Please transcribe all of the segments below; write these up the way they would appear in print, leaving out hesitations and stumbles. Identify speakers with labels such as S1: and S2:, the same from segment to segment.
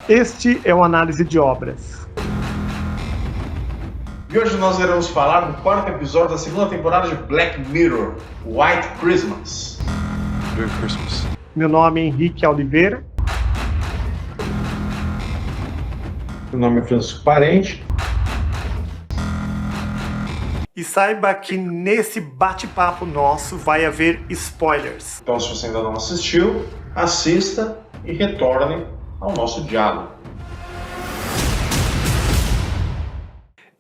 S1: Este é o Análise de Obras.
S2: E hoje nós iremos falar do quarto episódio da segunda temporada de Black Mirror, White Christmas.
S3: Merry Christmas.
S1: Meu nome é Henrique Oliveira.
S2: Meu nome é Francisco Parente.
S1: E saiba que nesse bate-papo nosso vai haver spoilers.
S2: Então, se você ainda não assistiu, assista e retorne ao nosso diálogo.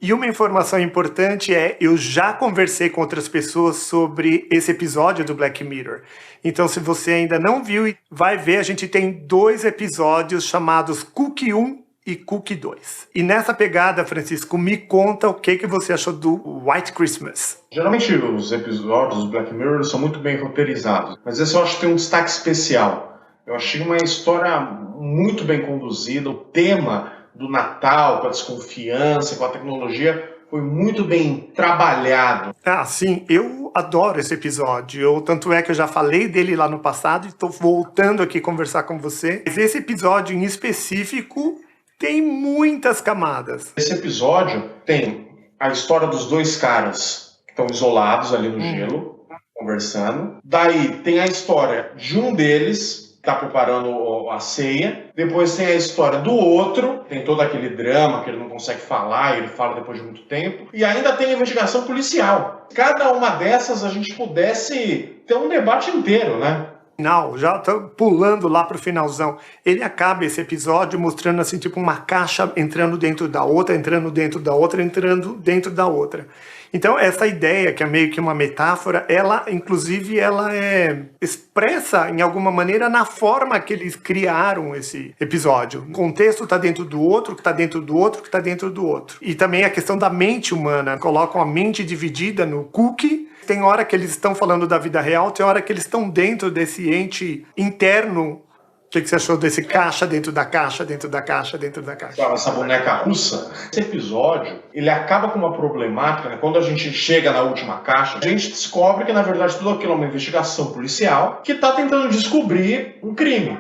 S1: E uma informação importante eu já conversei com outras pessoas sobre esse episódio do Black Mirror. Então, se você ainda não viu, vai ver, a gente tem 2 episódios chamados Cookie 1 e Cookie 2. E nessa pegada, Francisco, me conta o que você achou do White Christmas.
S2: Geralmente os episódios do Black Mirror são muito bem roteirizados, mas esse eu acho que tem um destaque especial. Eu achei uma história muito bem conduzida, o tema do Natal, com a desconfiança, com a tecnologia, foi muito bem trabalhado.
S1: Ah, sim, eu adoro esse episódio. Tanto é que eu já falei dele lá no passado e estou voltando aqui conversar com você. Mas esse episódio em específico tem muitas camadas.
S2: Esse episódio tem a história dos 2 caras que estão isolados ali no gelo, conversando. Daí tem a história de um deles está preparando a ceia. Depois tem a história do outro, tem todo aquele drama que ele não consegue falar, e ele fala depois de muito tempo. E ainda tem a investigação policial. Cada uma dessas a gente pudesse ter um debate inteiro, né?
S1: Não, já tô pulando lá pro finalzão. Ele acaba esse episódio mostrando assim, tipo uma caixa entrando dentro da outra, entrando dentro da outra, entrando dentro da outra. Então, essa ideia, que é meio que uma metáfora, ela, inclusive, ela é expressa, em alguma maneira, na forma que eles criaram esse episódio. O contexto está dentro do outro, que está dentro do outro, que está dentro do outro. E também a questão da mente humana. Colocam a mente dividida no cookie. Tem hora que eles estão falando da vida real, tem hora que eles estão dentro desse ente interno. O que você achou desse caixa dentro da caixa, dentro da caixa, dentro da caixa?
S2: Essa boneca russa. Esse episódio, ele acaba com uma problemática, né? Quando a gente chega na última caixa, a gente descobre que, na verdade, tudo aquilo é uma investigação policial que está tentando descobrir um crime.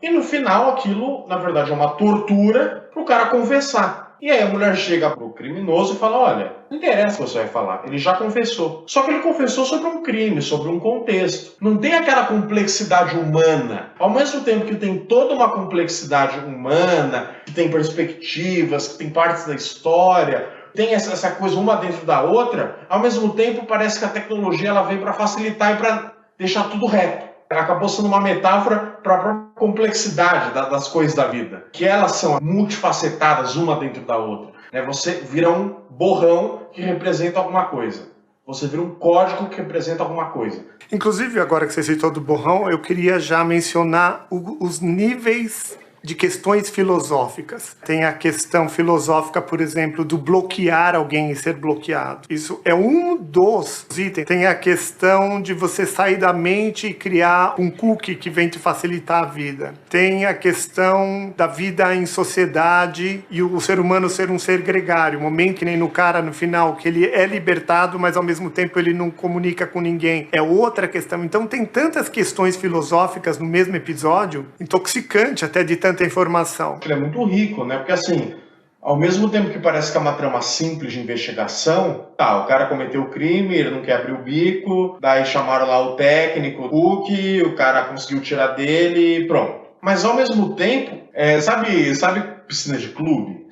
S2: E no final, aquilo, na verdade, é uma tortura para o cara confessar. E aí a mulher chega pro criminoso e fala, olha, não interessa o que você vai falar, ele já confessou. Só que ele confessou sobre um crime, sobre um contexto. Não tem aquela complexidade humana. Ao mesmo tempo que tem toda uma complexidade humana, que tem perspectivas, que tem partes da história, tem essa coisa uma dentro da outra, ao mesmo tempo parece que a tecnologia ela vem para facilitar e para deixar tudo reto. Acabou sendo uma metáfora para a própria complexidade das coisas da vida, que elas são multifacetadas uma dentro da outra. Você vira um borrão que representa alguma coisa. Você vira um código que representa alguma coisa.
S1: Inclusive, agora que você citou do borrão, eu queria já mencionar os níveis de questões filosóficas. Tem a questão filosófica, por exemplo, do bloquear alguém e ser bloqueado. Isso é um dos itens. Tem a questão de você sair da mente e criar um cookie que vem te facilitar a vida. Tem a questão da vida em sociedade e o ser humano ser um ser gregário. Um momento que nem no cara, no final, que ele é libertado, mas ao mesmo tempo ele não comunica com ninguém. É outra questão. Então tem tantas questões filosóficas no mesmo episódio, intoxicante até de tanta informação.
S2: Ele é muito rico, né? Porque assim, ao mesmo tempo que parece que é uma trama simples de investigação, o cara cometeu o crime, ele não quer abrir o bico, daí chamaram lá o técnico, o cookie, o cara conseguiu tirar dele e pronto. Mas ao mesmo tempo, sabe piscina de clube?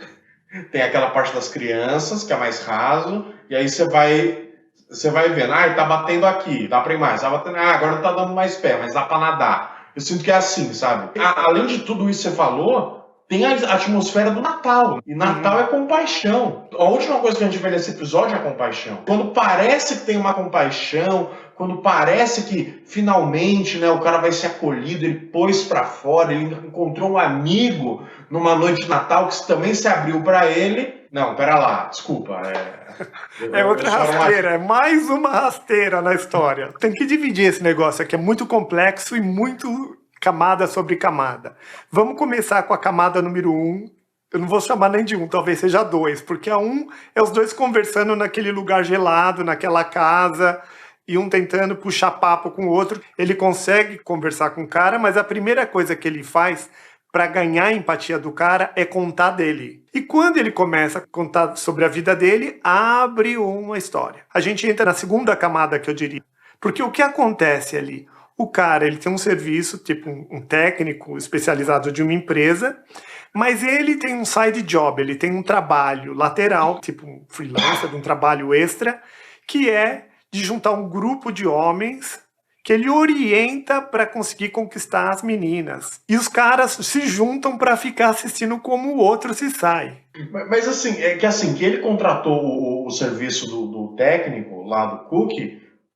S2: Tem aquela parte das crianças, que é mais raso, e aí você vai vendo, tá batendo aqui, dá pra ir mais, tá batendo, agora não tá dando mais pé, mas dá pra nadar. Eu sinto que é assim, sabe? Além de tudo isso que você falou, tem a atmosfera do Natal. E Natal é compaixão. A última coisa que a gente vê nesse episódio é compaixão. Quando parece que tem uma compaixão, quando parece que finalmente, né, o cara vai ser acolhido, ele pôs pra fora, ele encontrou um amigo numa noite de Natal que também se abriu pra ele. Não, pera lá, desculpa.
S1: É outra rasteira, é mais uma rasteira na história. Tem que dividir esse negócio aqui, é muito complexo e muito camada sobre camada. Vamos começar com a camada número 1. Eu não vou chamar nem de 1, talvez seja 2, porque a 1 é os dois conversando naquele lugar gelado, naquela casa, e um tentando puxar papo com o outro. Ele consegue conversar com o cara, mas a primeira coisa que ele faz para ganhar a empatia do cara é contar dele. E quando ele começa a contar sobre a vida dele, abre uma história. A gente entra na segunda camada, que eu diria. Porque o que acontece ali? O cara, ele tem um serviço, tipo um técnico especializado de uma empresa, mas ele tem um side job, ele tem um trabalho lateral, tipo um freelancer, um trabalho extra, que é de juntar um grupo de homens que ele orienta para conseguir conquistar as meninas. E os caras se juntam para ficar assistindo como o outro se sai.
S2: Mas assim, que ele contratou o serviço do técnico lá do Cook,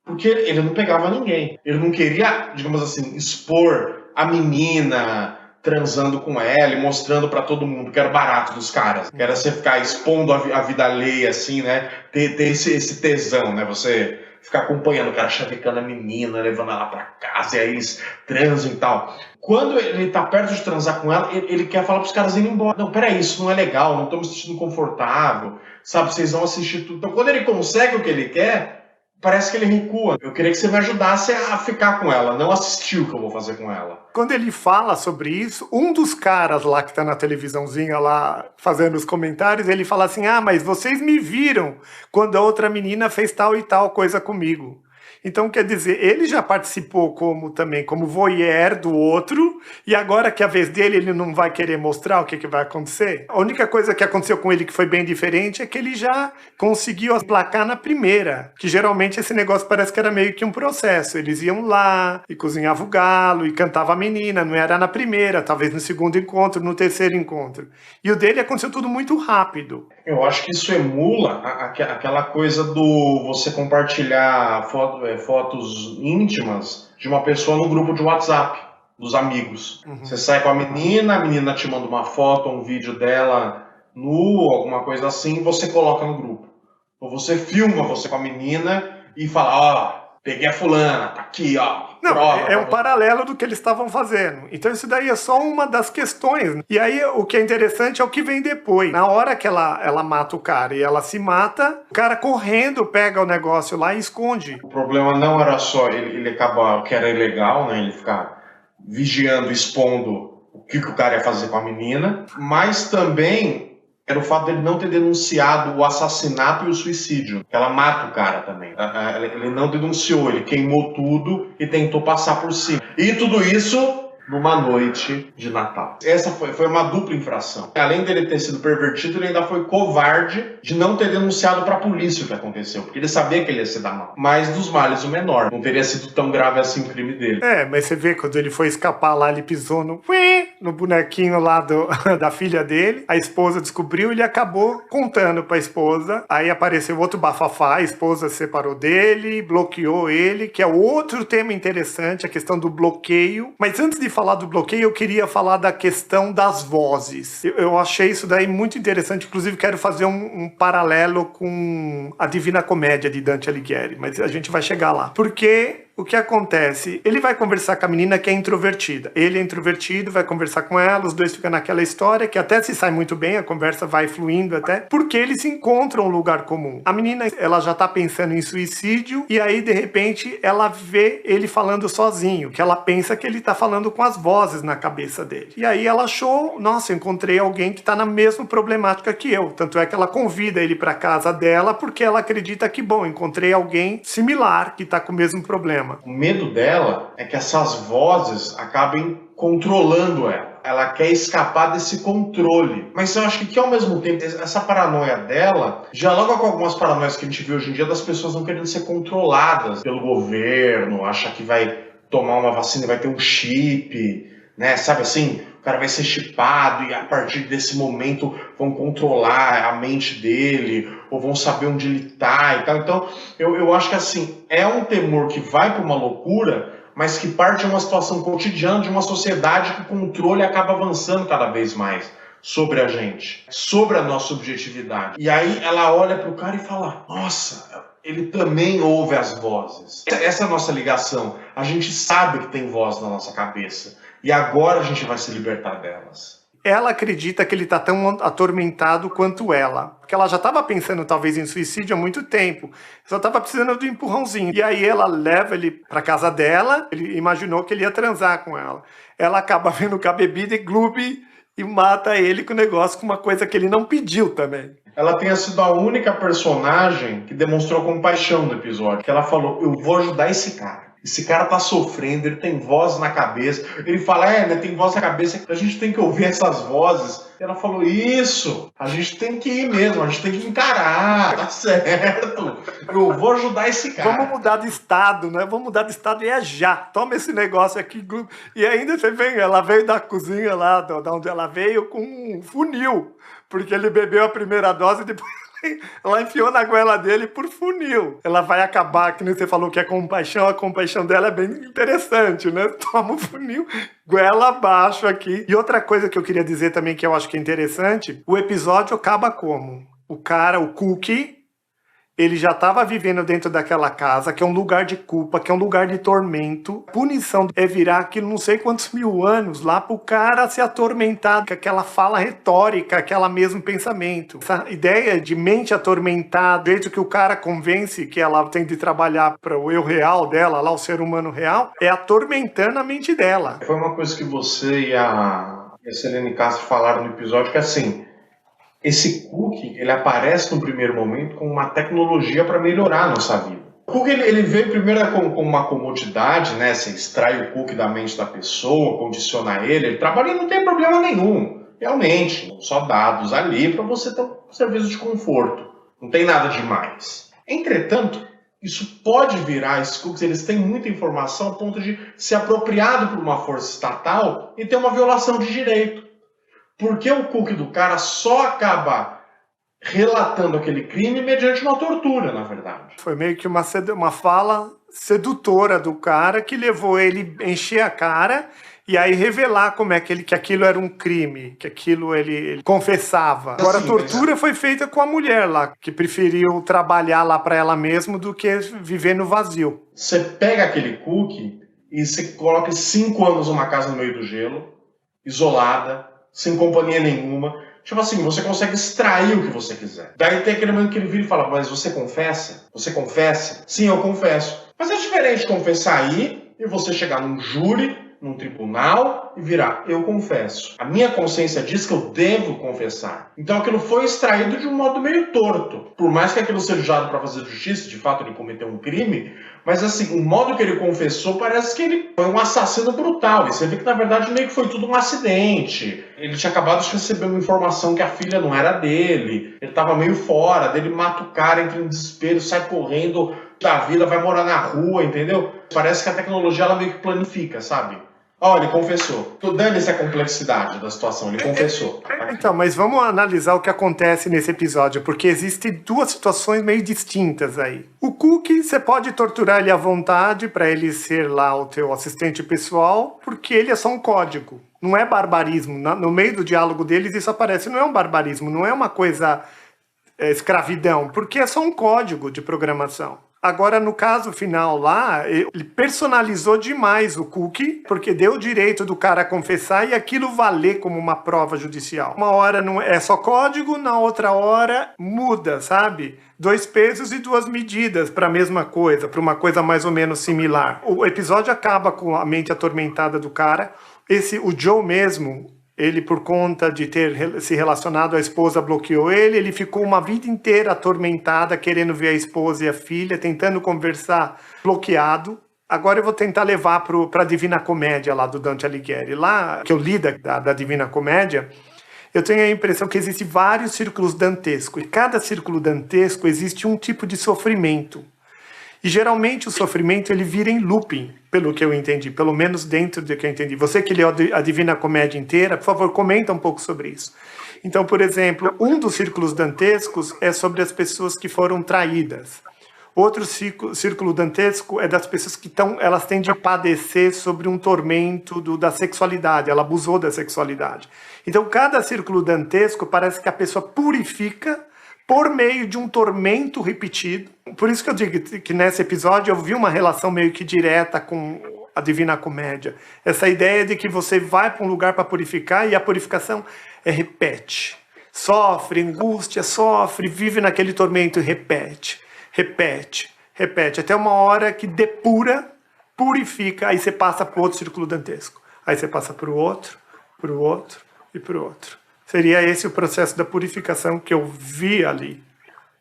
S2: porque ele não pegava ninguém. Ele não queria, digamos assim, expor a menina transando com ela e mostrando pra todo mundo que era barato dos caras. Que era você ficar expondo a vida alheia, assim, né? Ter esse tesão, né? Você ficar acompanhando o cara chavecando a menina, levando ela pra casa, e aí eles transam e tal. Quando ele tá perto de transar com ela, ele quer falar pros caras irem embora. Não, peraí, isso não é legal, não tô me sentindo confortável, sabe? Vocês vão assistir tudo. Então, quando ele consegue o que ele quer, parece que ele recua. Eu queria que você me ajudasse a ficar com ela, não assistir o que eu vou fazer com ela.
S1: Quando ele fala sobre isso, um dos caras lá que tá na televisãozinha lá fazendo os comentários, ele fala assim, mas vocês me viram quando a outra menina fez tal e tal coisa comigo. Então, quer dizer, ele já participou como voyeur do outro, e agora que é a vez dele, ele não vai querer mostrar o que vai acontecer. A única coisa que aconteceu com ele que foi bem diferente é que ele já conseguiu aplacar na primeira, que geralmente esse negócio parece que era meio que um processo. Eles iam lá e cozinhavam o galo e cantavam a menina, não era na primeira, talvez no segundo encontro, no terceiro encontro. E o dele aconteceu tudo muito rápido.
S2: Eu acho que isso emula aquela coisa do você compartilhar fotos íntimas de uma pessoa no grupo de WhatsApp, dos amigos. Uhum. Você sai com a menina te manda uma foto, um vídeo dela nu, alguma coisa assim, e você coloca no grupo. Ou você filma você com a menina e fala, peguei a fulana, tá aqui,
S1: Não, prova, é um paralelo do que eles estavam fazendo. Então isso daí é só uma das questões. E aí o que é interessante é o que vem depois. Na hora que ela mata o cara e ela se mata, o cara correndo pega o negócio lá e esconde.
S2: O problema não era só ele acabar, que era ilegal, né? Ele ficar vigiando, expondo o que o cara ia fazer com a menina, mas também era o fato dele não ter denunciado o assassinato e o suicídio. Ela mata o cara também. Ele não denunciou, ele queimou tudo e tentou passar por cima. E tudo isso numa noite de Natal. Essa foi uma dupla infração. Além dele ter sido pervertido, ele ainda foi covarde de não ter denunciado pra polícia o que aconteceu, porque ele sabia que ele ia se dar mal. Mas dos males o menor. Não teria sido tão grave assim o crime dele.
S1: Mas você vê, quando ele foi escapar lá, ele pisou no bonequinho lá da filha dele. A esposa descobriu e ele acabou contando pra esposa. Aí apareceu outro bafafá, a esposa se separou dele, bloqueou ele, que é outro tema interessante, a questão do bloqueio. Mas antes de falar do bloqueio, eu queria falar da questão das vozes. Eu achei isso daí muito interessante, inclusive quero fazer um paralelo com a Divina Comédia de Dante Alighieri, mas a gente vai chegar lá. Porque o que acontece? Ele vai conversar com a menina que é introvertida. Ele é introvertido, vai conversar com ela, os dois ficam naquela história que até se sai muito bem, a conversa vai fluindo até, porque eles se encontram um lugar comum. A menina, ela já tá pensando em suicídio, e aí, de repente, ela vê ele falando sozinho, que ela pensa que ele tá falando com as vozes na cabeça dele. E aí ela achou, nossa, eu encontrei alguém que tá na mesma problemática que eu. Tanto é que ela convida ele pra casa dela, porque ela acredita que, bom, encontrei alguém similar que tá com o mesmo problema.
S2: O medo dela é que essas vozes acabem controlando ela. Ela quer escapar desse controle. Mas eu acho que ao mesmo tempo, essa paranoia dela dialoga com algumas paranoias que a gente vê hoje em dia das pessoas não querendo ser controladas pelo governo, achar que vai tomar uma vacina e vai ter um chip, né? Sabe assim? O cara vai ser chipado e a partir desse momento vão controlar a mente dele ou vão saber onde ele tá e tal. Então, eu acho que assim, é um temor que vai para uma loucura, mas que parte de uma situação cotidiana de uma sociedade que o controle acaba avançando cada vez mais sobre a gente, sobre a nossa subjetividade. E aí ela olha pro cara e fala, nossa, ele também ouve as vozes. Essa é a nossa ligação. A gente sabe que tem voz na nossa cabeça. E agora a gente vai se libertar delas.
S1: ela acredita que ele está tão atormentado quanto ela. Porque ela já estava pensando talvez em suicídio há muito tempo. Só estava precisando do empurrãozinho. E aí ela leva ele para casa dela, ele imaginou que ele ia transar com ela. Ela acaba vendo com a bebida e gloob e mata ele com o negócio, com uma coisa que ele não pediu também.
S2: Ela tenha sido a única personagem que demonstrou compaixão no episódio. Que ela falou, eu vou ajudar esse cara. Esse cara tá sofrendo, ele tem voz na cabeça. Ele fala, né, tem voz na cabeça, a gente tem que ouvir essas vozes. E ela falou, isso, a gente tem que ir mesmo, a gente tem que encarar, tá certo. Eu vou ajudar esse cara.
S1: Vamos mudar de estado, né? Vamos mudar de estado e é já. Toma esse negócio aqui. E ainda você vem, ela veio da cozinha lá, da onde ela veio, com um funil. Porque ele bebeu a primeira dose e depois ela enfiou na goela dele por funil. Ela vai acabar, que nem você falou que é compaixão, a compaixão dela é bem interessante, né? Toma o funil, goela abaixo aqui. E outra coisa que eu queria dizer também que eu acho que é interessante, o episódio acaba como? O cara, o Cookie, ele já estava vivendo dentro daquela casa, que é um lugar de culpa, que é um lugar de tormento. Punição é virar aquilo não sei quantos mil anos lá pro cara se atormentar com aquela fala retórica, aquela mesmo pensamento. Essa ideia de mente atormentada, do jeito que o cara convence que ela tem de trabalhar para o eu real dela, lá o ser humano real, é atormentando a mente dela.
S2: Foi uma coisa que você e a Selene Castro falaram no episódio, que assim, esse cookie, ele aparece no primeiro momento como uma tecnologia para melhorar a nossa vida. O cookie, ele veio primeiro com uma comodidade, né? Você extrai o cookie da mente da pessoa, condiciona ele trabalha e não tem problema nenhum. Realmente, só dados ali para você ter um serviço de conforto. Não tem nada demais. Entretanto, isso pode virar, esses cookies, eles têm muita informação a ponto de ser apropriado por uma força estatal e ter uma violação de direito. Porque o cookie do cara só acaba relatando aquele crime mediante uma tortura, na verdade.
S1: Foi meio que uma fala sedutora do cara que levou ele a encher a cara e aí revelar como é que aquilo era um crime, que aquilo ele confessava. Agora, a tortura foi feita com a mulher lá, que preferiu trabalhar lá para ela mesma do que viver no vazio.
S2: Você pega aquele cookie e você coloca 5 anos numa casa no meio do gelo, isolada, sem companhia nenhuma. Tipo assim, você consegue extrair o que você quiser. Daí tem aquele momento que ele vira e fala, mas você confessa? Você confessa? Sim, eu confesso. Mas é diferente confessar aí e você chegar num júri, num tribunal e virar, eu confesso. A minha consciência diz que eu devo confessar. Então aquilo foi extraído de um modo meio torto. Por mais que aquilo seja usado para fazer justiça, de fato ele cometeu um crime, mas assim, o modo que ele confessou parece que ele foi um assassino brutal. E você vê que na verdade meio que foi tudo um acidente. Ele tinha acabado de receber uma informação que a filha não era dele. Ele estava meio fora, dele mata o cara, entra em desespero, sai correndo da vida, vai morar na rua, entendeu? Parece que a tecnologia ela meio que planifica, sabe? Ó, ele confessou. Tô dando essa complexidade da situação, ele confessou.
S1: Então, mas vamos analisar o que acontece nesse episódio, porque existem duas situações meio distintas aí. O Cookie, você pode torturar ele à vontade para ele ser lá o teu assistente pessoal, porque ele é só um código. Não é barbarismo. No meio do diálogo deles isso aparece, não é um barbarismo, não é uma coisa escravidão, porque é só um código de programação. Agora, no caso final lá, ele personalizou demais o cookie, porque deu o direito do cara a confessar e aquilo valer como uma prova judicial. Uma hora não é só código, na outra hora muda, sabe? 2 pesos e 2 medidas para a mesma coisa, para uma coisa mais ou menos similar. O episódio acaba com a mente atormentada do cara. O Joe mesmo, ele por conta de ter se relacionado à esposa bloqueou ele ficou uma vida inteira atormentada, querendo ver a esposa e a filha, tentando conversar, bloqueado. Agora eu vou tentar levar para a Divina Comédia lá do Dante Alighieri. Lá, que eu li da Divina Comédia, eu tenho a impressão que existem vários círculos dantescos, e cada círculo dantesco existe um tipo de sofrimento. E geralmente o sofrimento ele vira em looping, pelo que eu entendi, pelo menos dentro do que eu entendi. Você que leu a Divina Comédia inteira, por favor, comenta um pouco sobre isso. Então, por exemplo, um dos círculos dantescos é sobre as pessoas que foram traídas. Outro círculo dantesco é das pessoas que elas têm de padecer sobre um tormento da sexualidade, ela abusou da sexualidade. Então, cada círculo dantesco parece que a pessoa purifica por meio de um tormento repetido. Por isso que eu digo que nesse episódio eu vi uma relação meio que direta com a Divina Comédia. Essa ideia de que você vai para um lugar para purificar e a purificação repete. Sofre, angústia, sofre, vive naquele tormento e repete, repete, repete. Até uma hora que depura, purifica, aí você passa para o outro círculo dantesco. Aí você passa para o outro e para o outro. Seria esse o processo da purificação que eu vi ali.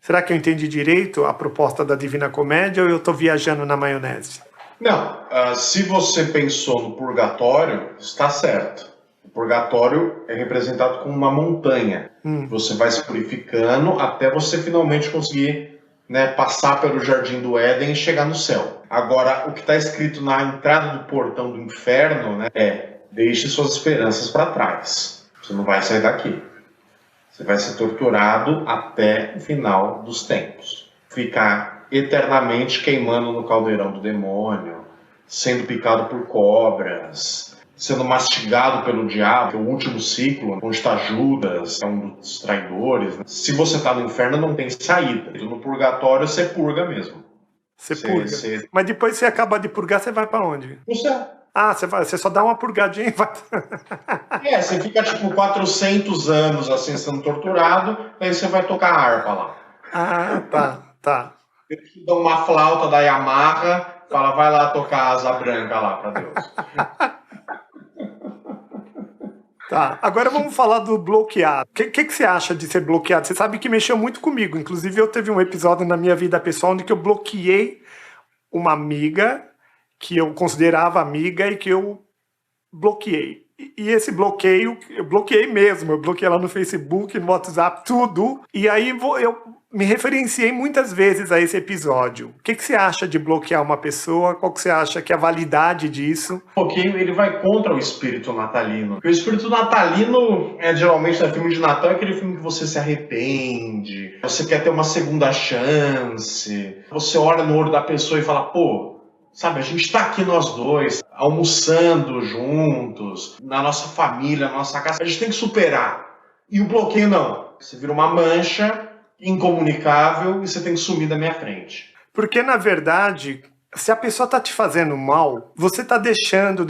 S1: Será que eu entendi direito a proposta da Divina Comédia ou eu estou viajando na maionese?
S2: Não, se você pensou no purgatório, está certo. O purgatório é representado como uma montanha. Você vai se purificando até você finalmente conseguir, né, passar pelo Jardim do Éden e chegar no céu. Agora, o que está escrito na entrada do portão do inferno, né, é: deixe suas esperanças para trás. Você não vai sair daqui. Você vai ser torturado até o final dos tempos. Ficar eternamente queimando no caldeirão do demônio, sendo picado por cobras, sendo mastigado pelo diabo, que é o último ciclo, onde está Judas, que é um dos traidores. Se você está no inferno, não tem saída. No purgatório, você purga mesmo.
S1: Você purga. Mas depois que você acaba de purgar, você vai para onde?
S2: No céu.
S1: Ah, você só dá uma purgadinha e vai...
S2: Você fica tipo 400 anos assim sendo torturado, daí você vai tocar a harpa lá.
S1: Ah, tá.
S2: Eles te dão uma flauta da Yamaha, fala, vai lá tocar a Asa Branca lá pra Deus.
S1: Tá, agora vamos falar do bloqueado. O que você acha de ser bloqueado? Você sabe que mexeu muito comigo. Inclusive, eu teve um episódio na minha vida pessoal onde que eu bloqueei uma amiga que eu considerava amiga e que eu bloqueei. E esse bloqueio, eu bloqueei mesmo. Eu bloqueei ela no Facebook, no WhatsApp, tudo. E aí eu me referenciei muitas vezes a esse episódio. O que você acha de bloquear uma pessoa? Qual que você acha que é a validade disso?
S2: O bloqueio, ele vai contra o espírito natalino. Porque o espírito natalino, geralmente, no filme de Natal, é aquele filme que você se arrepende, você quer ter uma segunda chance, você olha no olho da pessoa e fala, pô, sabe, a gente tá aqui nós dois, almoçando juntos, na nossa família, na nossa casa, a gente tem que superar. E o bloqueio não. Você vira uma mancha incomunicável e você tem que sumir da minha frente.
S1: Porque, na verdade, se a pessoa tá te fazendo mal, você tá deixando.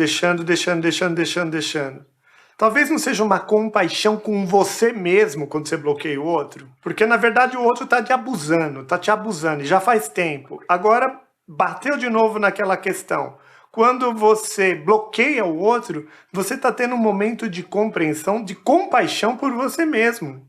S1: Talvez não seja uma compaixão com você mesmo quando você bloqueia o outro. Porque, na verdade, o outro tá te abusando, e já faz tempo. Agora, bateu de novo naquela questão. Quando você bloqueia o outro, você está tendo um momento de compreensão, de compaixão por você mesmo.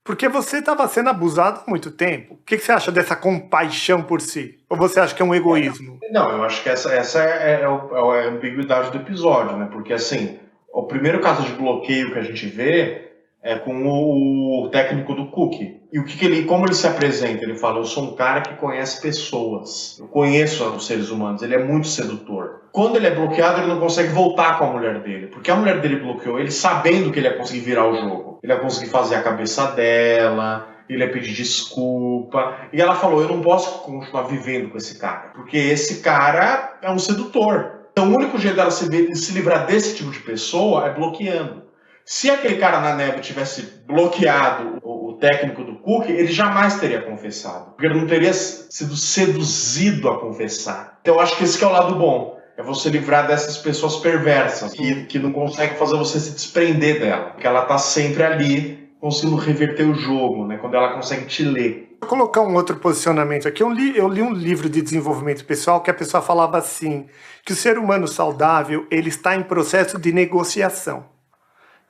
S1: Porque você estava sendo abusado há muito tempo. O que você acha dessa compaixão por si? Ou você acha que é um egoísmo?
S2: Não, eu acho que essa é a ambiguidade do episódio, né? Porque, assim, o primeiro caso de bloqueio que a gente vê é com o técnico do Cookie. E como ele se apresenta? Ele fala, eu sou um cara que conhece pessoas. Eu conheço os seres humanos. Ele é muito sedutor. Quando ele é bloqueado, ele não consegue voltar com a mulher dele. Porque a mulher dele bloqueou ele sabendo que ele ia conseguir virar o jogo. Ele ia conseguir fazer a cabeça dela, ele ia pedir desculpa. E ela falou, eu não posso continuar vivendo com esse cara. Porque esse cara é um sedutor. Então o único jeito dela se livrar desse tipo de pessoa é bloqueando. Se aquele cara na neve tivesse bloqueado o técnico do Cook, ele jamais teria confessado. Porque ele não teria sido seduzido a confessar. Então eu acho que esse que é o lado bom. É você livrar dessas pessoas perversas, que não conseguem fazer você se desprender dela. Porque ela está sempre ali, conseguindo reverter o jogo, né? Quando ela consegue te ler.
S1: Vou colocar um outro posicionamento aqui. Eu li um livro de desenvolvimento pessoal que a pessoa falava assim, que o ser humano saudável, ele está em processo de negociação.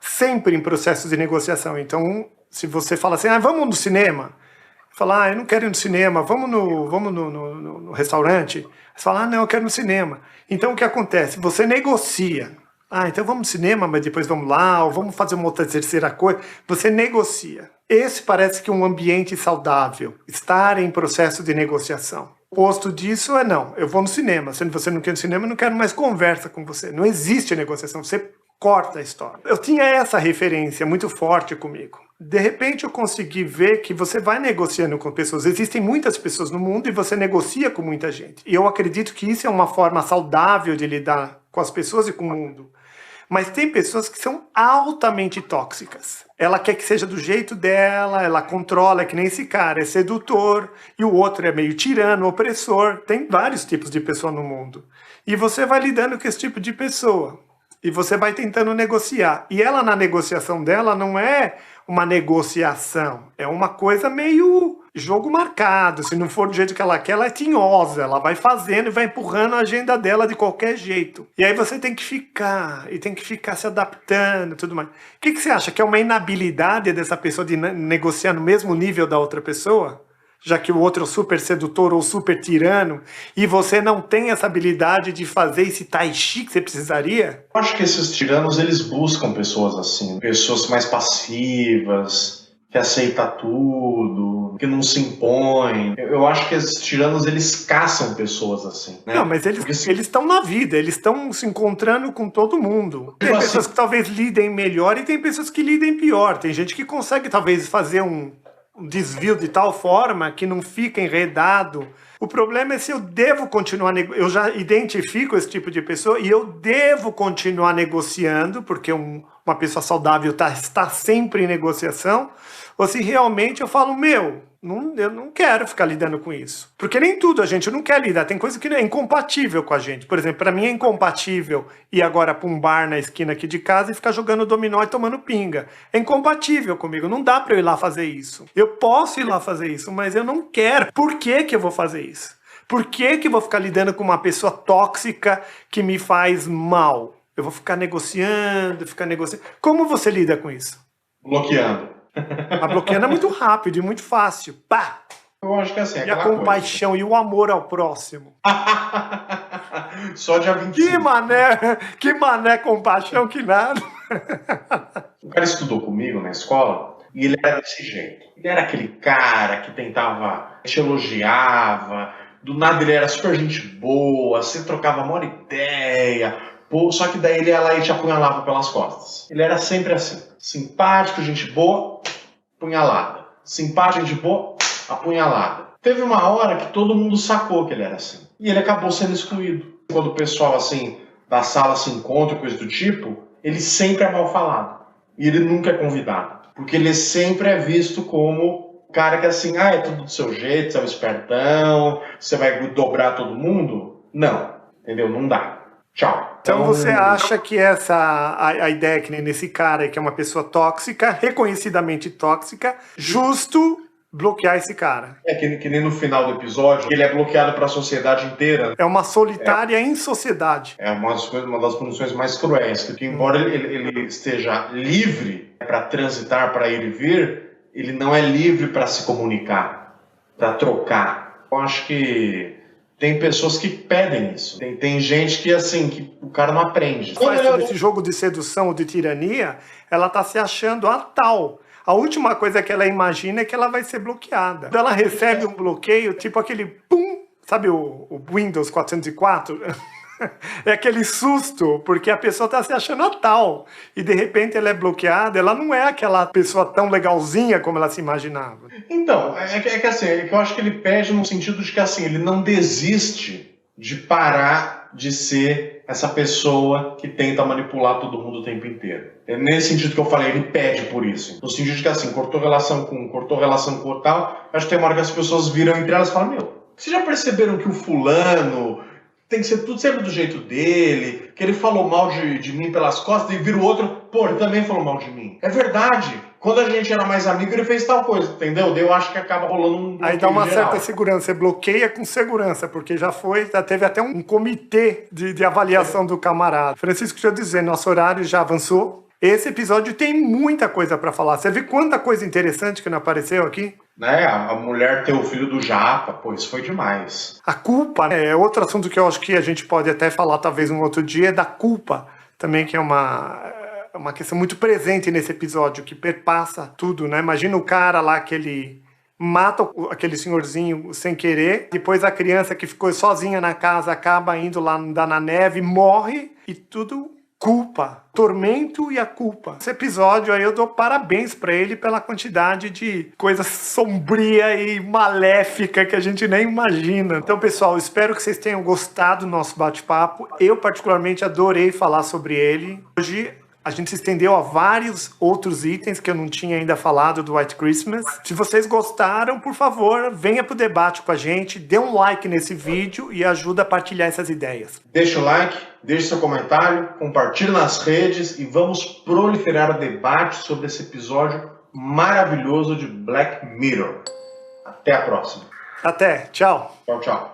S1: Sempre em processo de negociação. Então, se você fala assim, vamos no cinema. Fala, eu não quero ir no cinema, vamos no restaurante. Você fala, não, eu quero ir no cinema. Então, o que acontece? Você negocia. Então vamos no cinema, mas depois vamos lá, ou vamos fazer uma outra terceira coisa. Você negocia. Esse parece que é um ambiente saudável. Estar em processo de negociação. O oposto disso não, eu vou no cinema. Se você não quer ir no cinema, eu não quero mais conversa com você. Não existe negociação, você corta a história. Eu tinha essa referência muito forte comigo. De repente eu consegui ver que você vai negociando com pessoas. Existem muitas pessoas no mundo e você negocia com muita gente. E eu acredito que isso é uma forma saudável de lidar com as pessoas e com o mundo. Mas tem pessoas que são altamente tóxicas. Ela quer que seja do jeito dela, ela controla, é que nem esse cara, é sedutor, e o outro é meio tirano, opressor. Tem vários tipos de pessoa no mundo. E você vai lidando com esse tipo de pessoa. E você vai tentando negociar. E ela, na negociação dela, não é uma negociação. É uma coisa meio jogo marcado. Se não for do jeito que ela quer, ela é tinhosa. Ela vai fazendo e vai empurrando a agenda dela de qualquer jeito. E aí você tem que ficar. E tem que ficar se adaptando e tudo mais. O que você acha? Que é uma inabilidade dessa pessoa de negociar no mesmo nível da outra pessoa? Já que o outro é super sedutor ou super tirano, e você não tem essa habilidade de fazer esse tai chi que você precisaria?
S2: Eu acho que esses tiranos, eles buscam pessoas assim, pessoas mais passivas, que aceitam tudo, que não se impõem. Eu acho que esses tiranos, eles caçam pessoas assim, né?
S1: Não, mas eles estão na vida, eles estão se encontrando com todo mundo. Tem pessoas que talvez lidem melhor e tem pessoas que lidem pior. Tem gente que consegue talvez fazer um desvio de tal forma que não fica enredado. O problema é se eu devo continuar... Eu já identifico esse tipo de pessoa e eu devo continuar negociando, porque uma pessoa saudável está sempre em negociação, ou se realmente eu falo, eu não quero ficar lidando com isso. Porque nem tudo a gente não quer lidar. Tem coisa que é incompatível com a gente. Por exemplo, para mim é incompatível ir agora para um bar na esquina aqui de casa e ficar jogando dominó e tomando pinga. É incompatível comigo. Não dá para eu ir lá fazer isso. Eu posso ir lá fazer isso, mas eu não quero. Por que que eu vou fazer isso? Por que que eu vou ficar lidando com uma pessoa tóxica que me faz mal? Eu vou ficar negociando. Como você lida com isso?
S2: Bloqueando.
S1: A bloqueando é muito rápido e muito fácil. Pá!
S2: Eu acho que é assim,
S1: e a compaixão
S2: coisa.
S1: E o amor ao próximo.
S2: Só dia 25.
S1: Que mané compaixão que nada.
S2: O cara estudou comigo na escola e ele era desse jeito. Ele era aquele cara que te elogiava, do nada ele era super gente boa, você trocava a maior ideia, só que daí ele ia lá e te apunhalava pelas costas. Ele era sempre assim, simpático, gente boa, apunhalada. Simpático, gente boa, apunhalada. Teve uma hora que todo mundo sacou que ele era assim. E ele acabou sendo excluído. Quando o pessoal assim da sala se encontra, coisa do tipo, ele sempre é mal falado. E ele nunca é convidado. Porque ele sempre é visto como o cara que assim, é tudo do seu jeito, você é um espertão, você vai dobrar todo mundo. Não, entendeu? Não dá. Tchau.
S1: Então você acha que a ideia que nem nesse cara que é uma pessoa tóxica, reconhecidamente tóxica, justo bloquear esse cara.
S2: É que nem no final do episódio, ele é bloqueado para a sociedade inteira.
S1: É uma solitária em sociedade.
S2: É uma das punições mais cruéis, que embora ele esteja livre para transitar, para ir e vir, ele não é livre para se comunicar, para trocar. Eu acho que tem pessoas que pedem isso. Tem gente que, assim, que o cara não aprende.
S1: Faz todo esse jogo de sedução ou de tirania, ela tá se achando a tal. A última coisa que ela imagina é que ela vai ser bloqueada. Quando ela recebe um bloqueio, tipo aquele pum, sabe o Windows 404? É aquele susto, porque a pessoa tá se achando a tal. E de repente ela é bloqueada, ela não é aquela pessoa tão legalzinha como ela se imaginava.
S2: Então, é que assim, é que eu acho que ele pede no sentido de que assim, ele não desiste de parar de ser essa pessoa que tenta manipular todo mundo o tempo inteiro. É nesse sentido que eu falei, ele pede por isso. No sentido de que assim, cortou relação com o tal, acho que tem uma hora que as pessoas viram entre elas e falam, vocês já perceberam que o fulano tem que ser tudo sempre do jeito dele, que ele falou mal de mim pelas costas e vira o outro, ele também falou mal de mim. É verdade. Quando a gente era mais amigo, ele fez tal coisa, entendeu? Eu acho que acaba rolando um bloqueio.
S1: Aí dá uma
S2: geral.
S1: certa segurança, você bloqueia com segurança, porque já teve até um comitê de avaliação do camarada. Francisco, deixa eu dizer, nosso horário já avançou. Esse episódio tem muita coisa para falar. Você viu quanta coisa interessante que não apareceu aqui?
S2: Né, a mulher ter o filho do Japa, isso foi demais.
S1: A culpa, é outro assunto que eu acho que a gente pode até falar talvez um outro dia, é da culpa também, que é uma questão muito presente nesse episódio, que perpassa tudo, né? Imagina o cara lá que ele mata aquele senhorzinho sem querer, depois a criança que ficou sozinha na casa acaba indo lá andar na neve, morre e tudo culpa, tormento e a culpa. Esse episódio aí eu dou parabéns pra ele pela quantidade de coisa sombria e maléfica que a gente nem imagina. Então, pessoal, espero que vocês tenham gostado do nosso bate-papo. Eu particularmente adorei falar sobre ele. Hoje a gente se estendeu a vários outros itens que eu não tinha ainda falado do White Christmas. Se vocês gostaram, por favor, venha pro debate com a gente, dê um like nesse vídeo e ajuda a partilhar essas ideias.
S2: Deixa o like, deixe seu comentário, compartilhe nas redes e vamos proliferar debate sobre esse episódio maravilhoso de Black Mirror. Até a próxima.
S1: Até, tchau.
S2: Tchau, tchau.